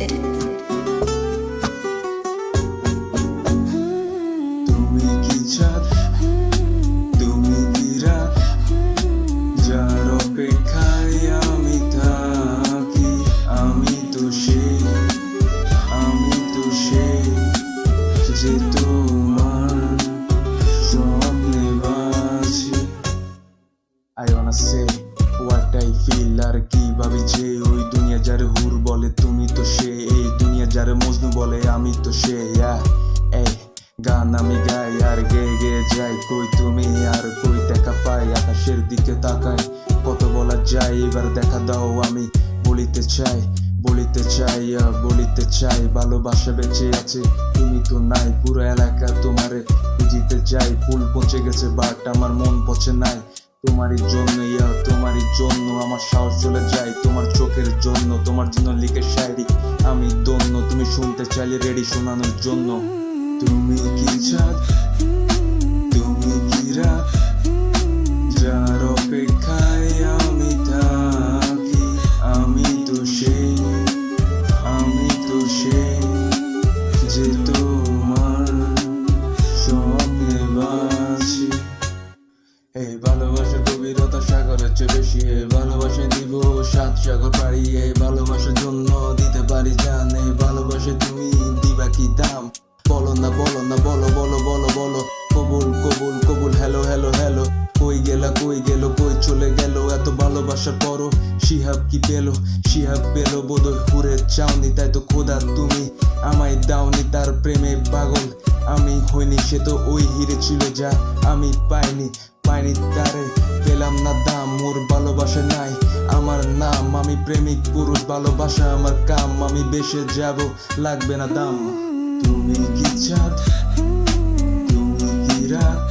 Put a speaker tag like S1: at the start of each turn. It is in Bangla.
S1: Limited.
S2: তুমি কি চাঁদ, তুমি কি রাত, যার অপেক্ষায় আমি থাকি। আমি তো সেই যে তোমার স্বপ্নে বাঁচি। I wanna say what I feel, আর কি ভাবি যে ওই দুনিয়া যারে হুর বলে তুমি তো সে, এই দুনিয়া যারে মজনু বলে আমি তো সে। এই গান আমি গাই আর গেয়ে গেয়ে যাই, কই তুমি আর কই দেখা পাই, আকাশের দিকে তাকাই কত বলা যায়, এবার দেখা দাও আমি বলিতে চাই ভালোবাসা বেঁচে আছে তুমি তো নাই, পুরো এলাকা তোমারে বুঝিতে চাই, ফুল পচে গেছে বাট আমার মন পচে নাই। তোমারই জন্য আমার সাহস চলে যায়, তোমার চোখের জন্য, তোমার জন্য লিখে শায়রি আমি দন্য, তুমি শুনতে চাইলে রেডি শোনানোর জন্য। তুমি কি চাঁদ, তুমি কি রাত, যার অপেক্ষায় আমি থাকি। আমি তো সেই যে তোমার স্বপ্নে বাঁচি। এই ভালোবাসার গভীরতা সাগরের চেয়ে বেশি, এই ভালোবাসায় দিব 7 সাগর পাড়ি, এই ভালোবাসার জন্য দিতে পারি জান, এই ভালোবাসায় তুমি দিবা কি দাম। বলো না বলো কবুল হ্যালো কই গেল কই চলে গেল, এত ভালোবাসার পরও শিহাব পেলো বোধহয় হুরে চাওনি, তাই তো খোদা তুমি আমায় দাওনি, তার প্রেমে পাগল আমি হইনি, সে তো ওই হিরে ছিল যা আমি পাইনি তারে পেলাম না দাম, ওর ভালোবাসা নাই আমার নাম, আমি প্রেমিক পুরুষ, ভালোবাসা আমার কাম, আমি বেসে যাব লাগবে না দাম। তুমি কি চাঁদ, তুমি কি রাত,